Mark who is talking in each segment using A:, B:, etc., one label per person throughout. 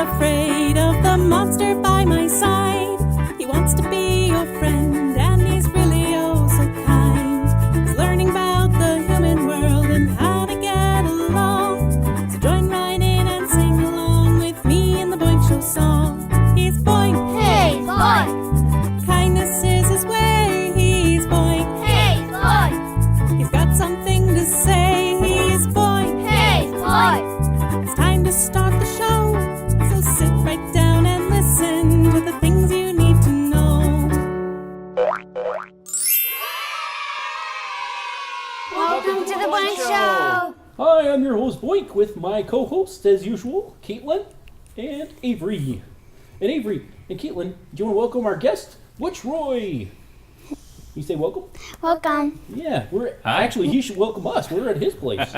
A: afraid of the monster by my side. He wants to be your friend, and he's really oh so kind. He's learning about the human world and how to get along. So join right in and sing along with me in the Boink Show song. He's Boink.
B: Hey, Boink.
A: Kindness is his way. He's Boink.
B: Hey, Boink.
A: He's got something to say. He's Boink.
B: Hey, Boink.
A: It's time to start the show. So sit right down and listen to the things you need to know.
B: Welcome to the Boink Show.
C: Hi, I'm your host Boink with my co-hosts, as usual, Kaitlyn and Avery. And Avery and Kaitlyn, do you want to welcome our guest, Butch Roy? You say welcome?
B: Welcome.
C: Yeah,
D: Hi.
C: actually he should welcome us. We're at his place.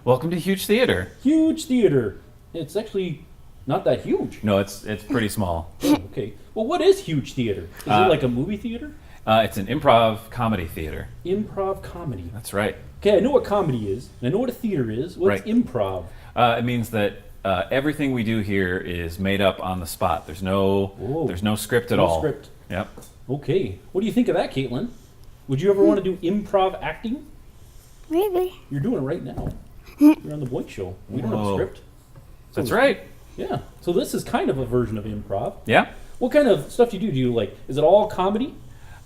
D: Welcome to HUGE Theater.
C: Huge theater. It's actually not that huge.
D: No, it's pretty small.
C: Oh, okay. Well, what is huge theater? Is it like a movie theater?
D: It's an improv comedy theater.
C: Improv comedy.
D: That's right.
C: Okay, I know what comedy is, and I know what a theater is. What's
D: Right.
C: improv?
D: It means that everything we do here is made up on the spot. There's no script at
C: No
D: all.
C: script.
D: Yep.
C: Okay. What do you think of that, Kaitlyn? Would you ever want to do improv acting?
B: Maybe.
C: You're doing it right now. You're on the Boink Show. We don't have a
D: Whoa.
C: script. So
D: That's right.
C: Yeah. So this is kind of a version of improv.
D: Yeah.
C: What kind of stuff do you do? Do you like? Is it all comedy?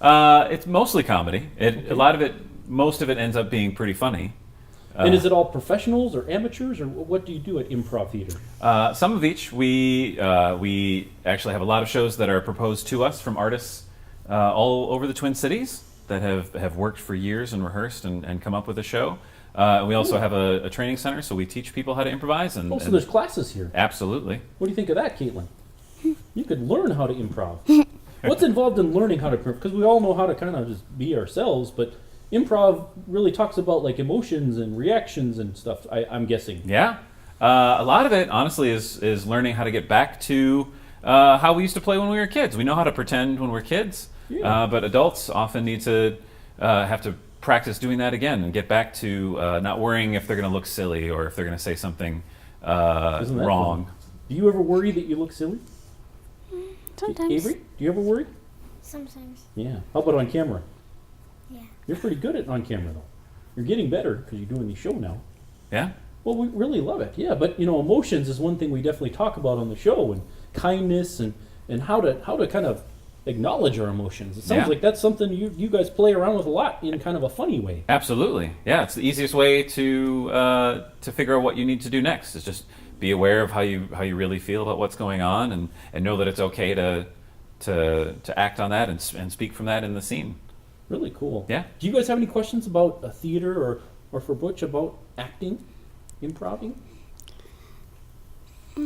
D: It's mostly comedy. A lot of it, most of it ends up being pretty funny.
C: And is it all professionals or amateurs, or what do you do at improv theater?
D: Some of each. We actually have a lot of shows that are proposed to us from artists all over the Twin Cities that have worked for years and rehearsed and come up with a show. We also have a training center, so we teach people how to improvise. And,
C: Oh, so there's classes here.
D: absolutely.
C: What do you think of that, Kaitlyn? You could learn how to improv. What's involved in learning how to improv? Because we all know how to kind of just be ourselves, but improv really talks about like emotions and reactions and stuff, I'm guessing.
D: Yeah. A lot of it, honestly, is learning how to get back to how we used to play when we were kids. We know how to pretend when we're kids,
C: Yeah.
D: but adults often need to have to practice doing that again and get back to not worrying if they're going to look silly or if they're going to say something
C: Isn't that
D: wrong.
C: fun? Do you ever worry that you look silly?
B: Sometimes.
C: Avery, do you ever worry?
B: Sometimes.
C: Yeah. How about on camera?
B: Yeah.
C: You're pretty good at on camera though. You're getting better because you're doing the show now.
D: Yeah.
C: Well, we really love it. Yeah, but emotions is one thing we definitely talk about on the show, and kindness and how to kind of acknowledge our emotions. It sounds
D: Yeah.
C: like that's something you guys play around with a lot in kind of a funny way.
D: Absolutely. Yeah, it's the easiest way to figure out what you need to do next. Is just be aware of how you really feel about what's going on, and know that it's okay to act on that and speak from that in the scene.
C: Really cool.
D: Yeah.
C: Do you guys have any questions about a theater or for Butch about acting, improving?
B: I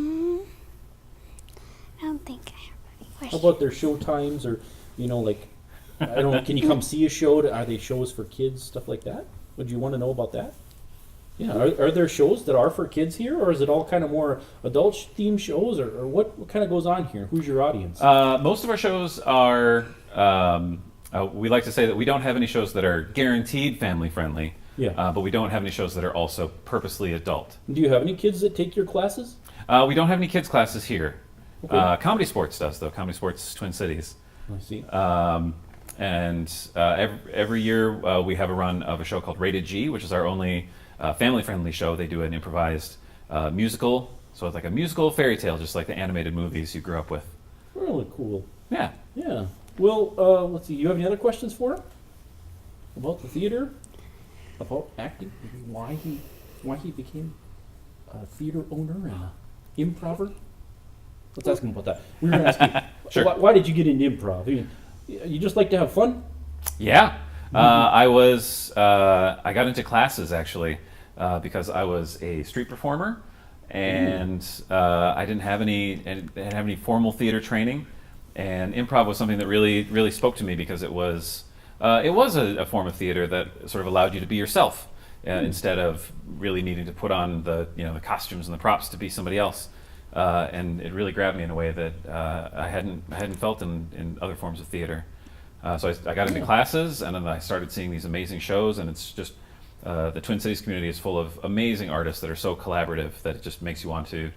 B: don't think I have any
C: How
B: questions.
C: about their show times, or like I don't know, can you come see a show? Are they shows for kids, stuff like that? Would you want to know about that? Yeah, are there shows that are for kids here, or is it all kind of more adult themed shows, or what kind of goes on here? Who's your audience?
D: Most of our shows are. We like to say that we don't have any shows that are guaranteed family friendly.
C: Yeah.
D: But we don't have any shows that are also purposely adult.
C: Do you have any kids that take your classes?
D: We don't have any kids classes here.
C: Okay.
D: Comedy Sports does though. Comedy Sports Twin Cities.
C: I see.
D: Every year we have a run of a show called Rated G, which is our only family-friendly show. They do an improvised musical, so it's like a musical fairy tale, just like the animated movies you grew up with.
C: Really cool.
D: Yeah.
C: Yeah. Well, let's see. You have any other questions for him about the theater, about acting, maybe why he became a theater owner and a improver? Let's ask him about that. We were going to ask you,
D: Sure.
C: why did you get into improv? You just like to have fun?
D: Yeah. I got into classes actually because I was a street performer, and I didn't have any formal theater training, and improv was something that really spoke to me because it was a form of theater that sort of allowed you to be yourself instead of really needing to put on the costumes and the props to be somebody else. And it really grabbed me in a way that I hadn't felt in other forms of theater. So I got into classes, and then I started seeing these amazing shows, and it's just the Twin Cities community is full of amazing artists that are so collaborative that it just makes you want to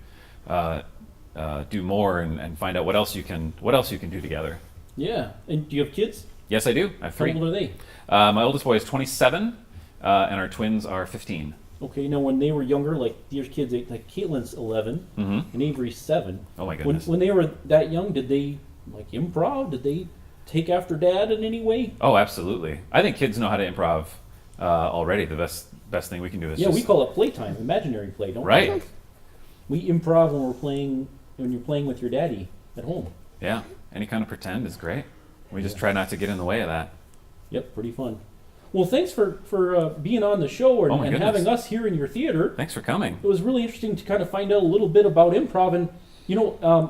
D: do more and find out what else you can do together.
C: Yeah. And do you have kids?
D: Yes, I do. I have
C: How
D: 3.
C: old are they?
D: My oldest boy is 27, and our twins are 15.
C: Okay, now when they were younger, like your kids, like Kaitlyn's 11 and Avery's 7.
D: Oh my goodness.
C: When they were that young, did they like improv? Did they take after dad in any way?
D: Oh, absolutely. I think kids know how to improv already. The best thing we can do is
C: We call it playtime, imaginary play, don't we?
D: Right.
C: We improv when you're playing with your daddy at home.
D: Yeah. Any kind of pretend is great. We just try not to get in the way of that.
C: Yep, pretty fun. Well, thanks for being on the show and,
D: Oh my
C: and
D: goodness.
C: having us here in your theater.
D: Thanks for coming.
C: It was really interesting to kind of find out a little bit about improv. And,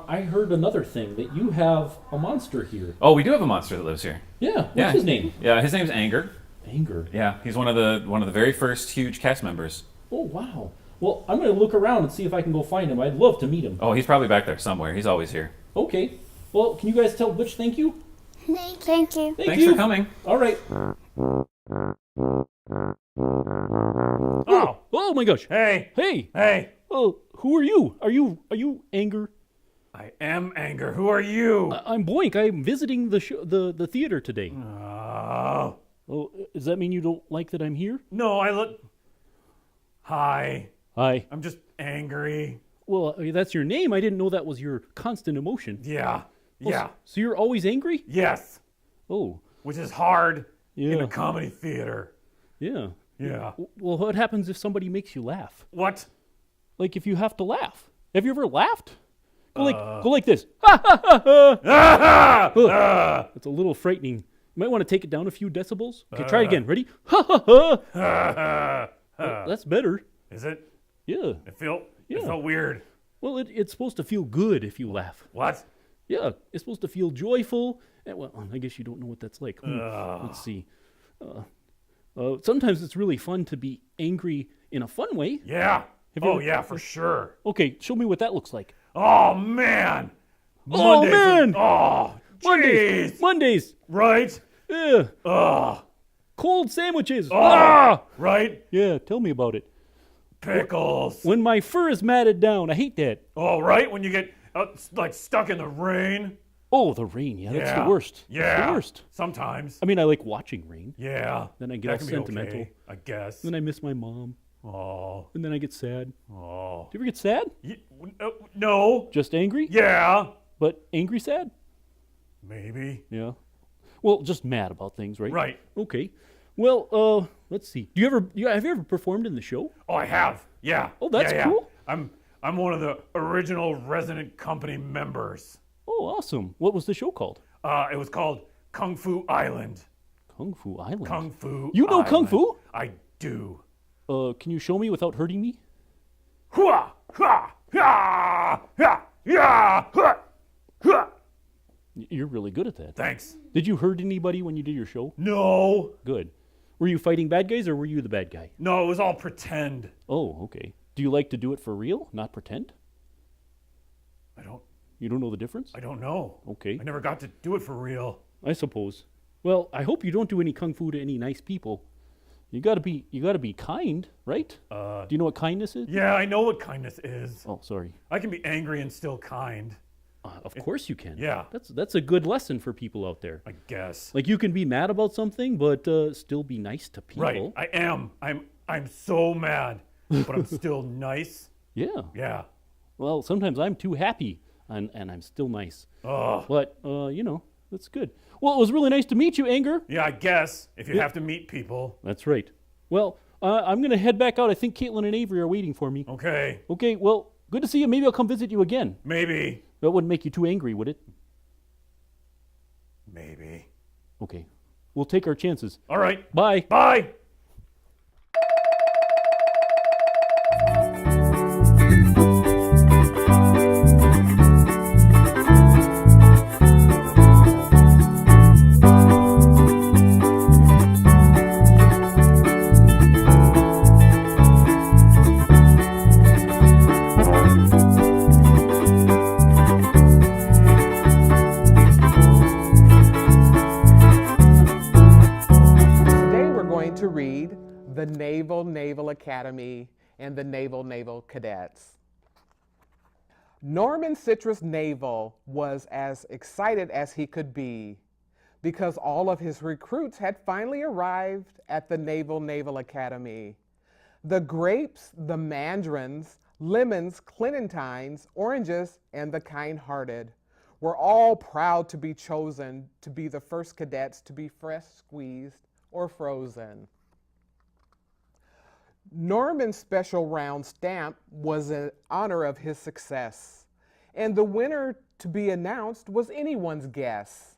C: I heard another thing, that you have a monster here.
D: Oh, we do have a monster that lives here.
C: Yeah, what's his name?
D: Yeah, his name's Anger.
C: Anger.
D: Yeah, he's one of the very first HUGE cast members.
C: Oh, wow. Well, I'm going to look around and see if I can go find him. I'd love to meet him.
D: Oh, he's probably back there somewhere. He's always here.
C: Okay. Well, can you guys tell Butch thank you?
B: Thank you.
C: Thank
D: Thanks
C: you.
D: for coming.
C: All right. Oh my gosh.
E: Hey,
C: Hey.
E: hey,
C: Oh, who are you? Are you Anger?
E: I am Anger. Who are you?
C: I'm Boink. I'm visiting the theater today.
E: Oh,
C: Oh, does that mean you don't like that I'm here?
E: no, Hi,
C: Hi.
E: I'm just angry.
C: Well, that's your name. I didn't know that was your constant emotion.
E: Yeah,
C: Oh,
E: yeah,
C: So you're always angry?
E: yes,
C: Oh,
E: which is hard in
C: Yeah.
E: a comedy theater.
C: yeah.
E: Yeah.
C: Well, what happens if somebody makes you laugh?
E: What?
C: Like if you have to laugh. Have you ever laughed? Go like this. Ha ha ha ha.
E: Ah!
C: That's a little frightening. You might want to take it down a few decibels. Okay, try it again. Ready? Ha ha ha. Well, that's better.
E: Is it?
C: Yeah.
E: It felt
C: Yeah.
E: weird.
C: Well, it's supposed to feel good if you laugh.
E: What?
C: Yeah, it's supposed to feel joyful. And, well, I guess you don't know what that's like. Let's see. Sometimes it's really fun to be angry in a fun way.
E: Yeah.
C: Have you
E: Oh
C: ever-
E: yeah, for sure.
C: Okay, show me what that looks like.
E: Oh man.
C: Oh,
E: Mondays
C: man!
E: Oh, jeez.
C: Mondays.
E: Right?
C: Yeah.
E: Oh,
C: Cold sandwiches. Ah!
E: right?
C: Yeah, tell me about it.
E: Pickles.
C: When my fur is matted down, I hate that.
E: Oh, right? When you get like stuck in the rain.
C: Oh, the rain. Yeah, that's the worst.
E: Yeah.
C: That's the worst.
E: Sometimes.
C: I mean, I like watching rain.
E: Yeah.
C: Then I get
E: that
C: all
E: can
C: sentimental.
E: Be okay, I guess.
C: Then I miss my mom.
E: Oh.
C: And then I get sad.
E: Oh.
C: Do you ever get sad?
E: No.
C: Just angry?
E: Yeah.
C: But angry sad?
E: Maybe.
C: Yeah. Well, just mad about things, right?
E: Right.
C: Okay. Well, let's see. Have you ever performed in the show?
E: Oh, I have. Yeah.
C: Oh, that's
E: yeah.
C: cool.
E: I'm one of the original resident company members.
C: Oh, awesome. What was the show called?
E: It was called Kung Fu Island.
C: Kung Fu Island.
E: Kung Fu.
C: You know Kung
E: Island.
C: Fu?
E: I do.
C: Can you show me without hurting me?
E: Hua! Ha! Ha! Ha! Ya! Ha! Ha!
C: You're really good at that.
E: Thanks.
C: Did you hurt anybody when you did your show?
E: No.
C: Good. Were you fighting bad guys or were you the bad guy?
E: No, it was all pretend.
C: Oh, okay. Do you like to do it for real, not pretend? You don't know the difference?
E: I don't know.
C: Okay.
E: I never got to do it for real.
C: I suppose. Well, I hope you don't do any kung fu to any nice people. You gotta be kind, right? Do you know what kindness is?
E: Yeah, I know what kindness is.
C: Oh, sorry.
E: I can be angry and still kind,
C: Of course you can.
E: Yeah.
C: That's a good lesson for people out there.
E: I guess.
C: Like you can be mad about something, but still be nice to people.
E: Right. I am. I'm so mad, but I'm still nice.
C: Yeah.
E: Yeah.
C: Well, sometimes I'm too happy, and I'm still nice.
E: Oh.
C: But that's good. Well, it was really nice to meet you, Anger.
E: Yeah, I guess if you have to meet people.
C: That's right. Well, I'm gonna head back out. I think Kaitlyn and Avery are waiting for me.
E: Okay.
C: Okay. Well, good to see you. Maybe I'll come visit you again.
E: Maybe.
C: That wouldn't make you too angry, would it?
E: Maybe.
C: Okay. We'll take our chances.
E: All right.
C: Bye.
E: Bye.
F: Today we're going to read the Naval Academy and the Naval Cadets. Norman Citrus Naval was as excited as he could be because all of his recruits had finally arrived at the Naval Academy. The grapes, the mandarins, lemons, clementines, oranges, and the kind-hearted were all proud to be chosen to be the first cadets to be fresh squeezed or frozen. Norman's special round stamp was in honor of his success, and the winner to be announced was anyone's guess.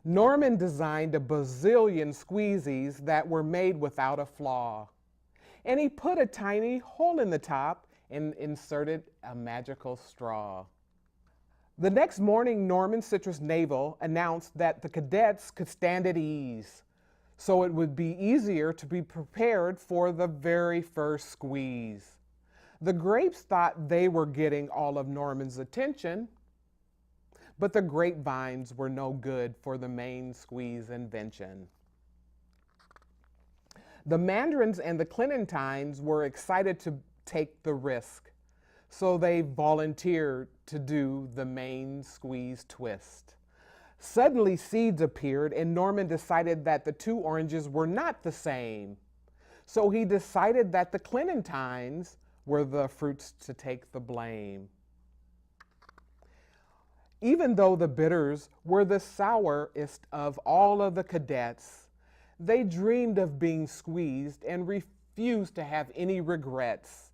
F: Norman designed a bazillion squeezies that were made without a flaw, and he put a tiny hole in the top and inserted a magical straw. The next morning, Norman Citrus Naval announced that the cadets could stand at ease, so it would be easier to be prepared for the very first squeeze. The grapes thought they were getting all of Norman's attention, but the grapevines were no good for the main squeeze invention. The mandarins and the clementines were excited to take the risk, so they volunteered to do the main squeeze twist. Suddenly seeds appeared and Norman decided that the two oranges were not the same. So he decided that the clementines were the fruits to take the blame. Even though the bitters were the sourest of all of the cadets, they dreamed of being squeezed and refused to have any regrets.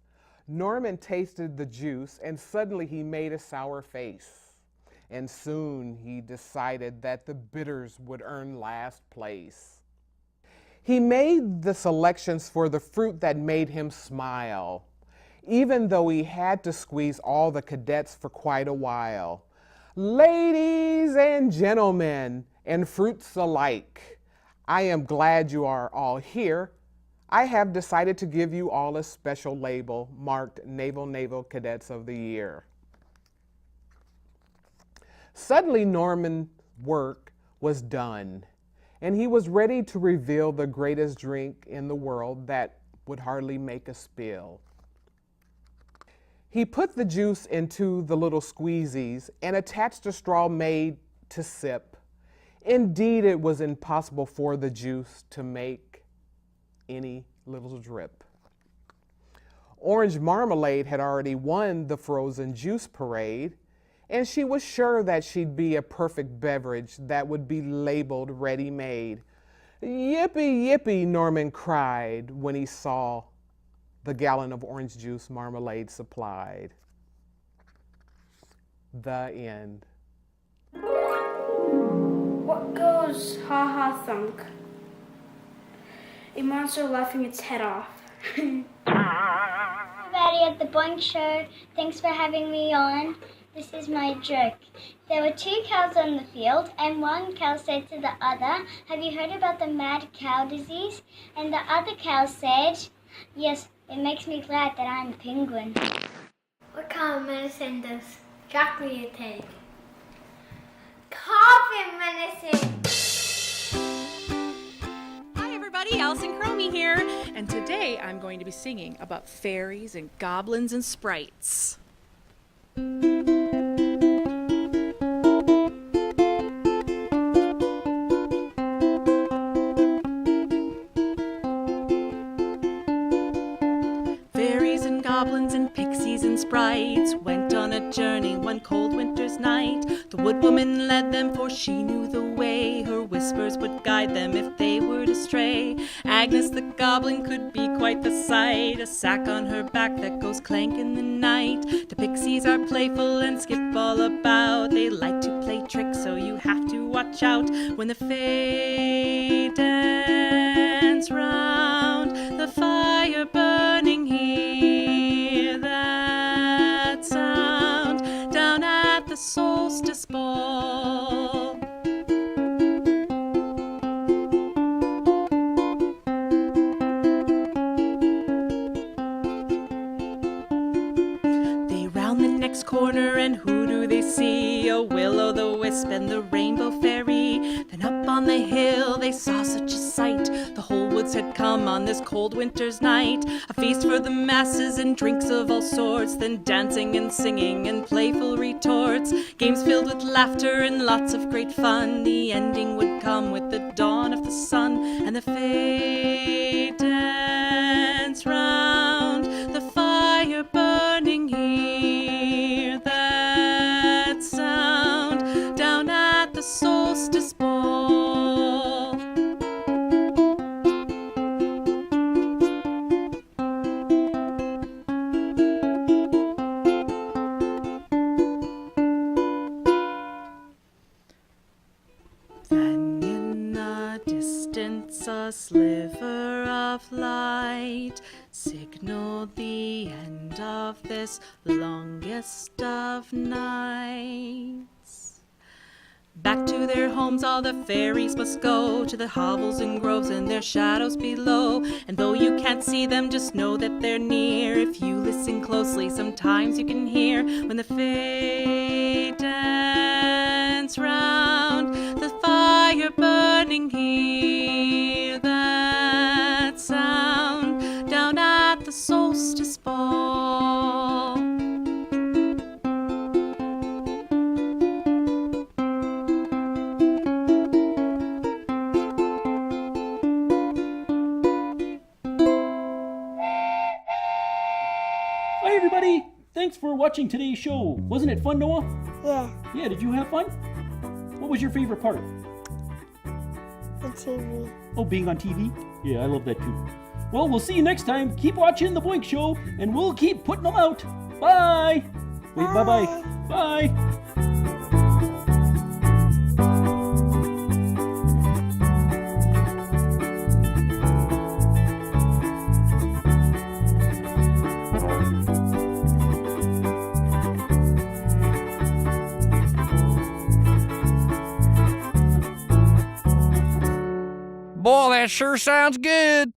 F: Norman tasted the juice and suddenly he made a sour face. And soon he decided that the bitters would earn last place. He made the selections for the fruit that made him smile, even though he had to squeeze all the cadets for quite a while. Ladies and gentlemen, and fruits alike, I am glad you are all here. I have decided to give you all a special label marked Naval Cadets of the Year. Suddenly, Norman's work was done, and he was ready to reveal the greatest drink in the world that would hardly make a spill. He put the juice into the little squeezies and attached a straw made to sip. Indeed, it was impossible for the juice to make any little drip. Orange marmalade had already won the frozen juice parade, and she was sure that she'd be a perfect beverage that would be labeled ready-made. Yippee, yippee, Norman cried when he saw the gallon of orange juice marmalade supplied. The end.
B: What goes ha-ha thunk? A monster laughing its head off.
G: Everybody at the Boink Show, thanks for having me on. This is my joke. There were two cows on the field, and one cow said to the other, "Have you heard about the mad cow disease?" And the other cow said, "Yes, it makes me glad that I'm a penguin."
H: What kind of medicine does Dracula take? Coffin medicine!
A: Hi everybody, Alison Cromie here, and today I'm going to be singing about fairies and goblins and sprites. Fairies and goblins and pixies and sprites went on a journey one cold winter's night. The wood woman led them, for she knew the way. Her whispers would guide them if they were to stray. Agnes the goblin could be quite the sight, a sack on her back that goes clank in the night. The pixies are playful and skip all about. They like to play tricks, so you have to watch out. When the fae dance round the fire burning, hear that sound down at the Solstice Ball. They round the next corner, and who do they see? A will-o'-the-wisp and the rainbow fairy. Then up on the hill they saw such a sight. The whole woods had come on this cold winter's night. A feast for the masses and drinks of all sorts, then dancing and singing and playful retorts. Games filled with laughter and lots of great fun. The ending would come with the dawn of the sun, and the fae dance round the fire burning. Hear that sound down at the Solstice Ball. Then in the distance a sliver of light signaled the end of this longest of nights. Back to their homes all the fairies must go, to the hovels and groves and their shadows below. And though you can't see them, just know that they're near. If you listen closely, sometimes you can hear when the fae dance round the fire burning. Hear that sound down at the Solstice Ball.
C: Hi, everybody. Thanks for watching today's show. Wasn't it fun, Noah?
G: Yeah,
C: Yeah, did you have fun? What was your favorite part?
G: the TV.
C: Oh, being on TV? Yeah, I love that too. Well, we'll see you next time. Keep watching The Boink Show, and we'll keep putting them out. Bye! Wait, bye-bye. Bye!
I: Boy, that sure sounds good.